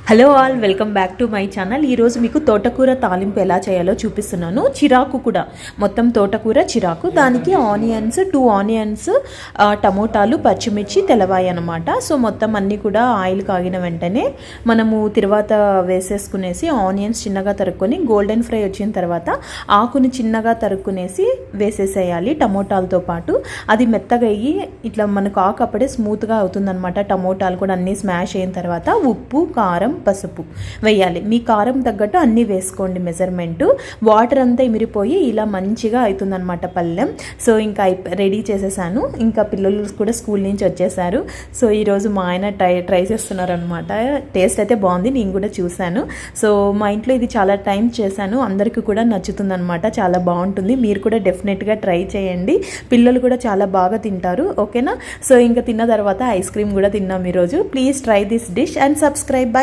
Hello all, welcome back to my channel. ఈరోజు మీకు తోటకూర తాలింపు ఎలా చేయాలో చూపిస్తున్నాను. చిరాకు కూడా మొత్తం తోటకూర చిరాకు, దానికి ఆనియన్స్ 2 ఆనియన్స్, టమోటాలు, పచ్చిమిర్చి, తెల్లవాయి అనమాట. సో మొత్తం అన్నీ కూడా ఆయిల్ కాగిన వెంటనే మనము తర్వాత వేసేసుకునేసి ఆనియన్స్ చిన్నగా తరుక్కొని గోల్డెన్ ఫ్రై వచ్చిన తర్వాత ఆకుని చిన్నగా తరుక్కునేసి వేసేసేయాలి టమోటాలతో పాటు. అది మెత్తగా అయ్యి ఇట్లా మనకు ఆకు అప్పుడే స్మూత్గా అవుతుందన్నమాట. టమోటాలు కూడా అన్నీ స్మాష్ అయిన తర్వాత ఉప్పు, కారం, పసుపు వేయాలి. మీ కారం తగ్గట్టు అన్నీ వేసుకోండి మెజర్మెంట్. వాటర్ అంతా ఇమిరిపోయి ఇలా మంచిగా అవుతుందన్నమాట పళ్ళెం. సో ఇంకా రెడీ చేసేసాను. ఇంకా పిల్లలు కూడా స్కూల్ నుంచి వచ్చేసారు. సో ఈరోజు మా ఆయన ట్రై చేస్తున్నారు అనమాట. టేస్ట్ అయితే బాగుంది, నేను కూడా చూశాను. సో మా ఇంట్లో ఇది చాలా టైం చేశాను, అందరికీ కూడా నచ్చుతుందన్నమాట. చాలా బాగుంటుంది, మీరు కూడా డెఫినెట్గా ట్రై చేయండి. పిల్లలు కూడా చాలా బాగా తింటారు. ఓకేనా? సో ఇంకా తిన్న తర్వాత ఐస్ క్రీమ్ కూడా తిన్నాం ఈరోజు. Please try this dish and subscribe.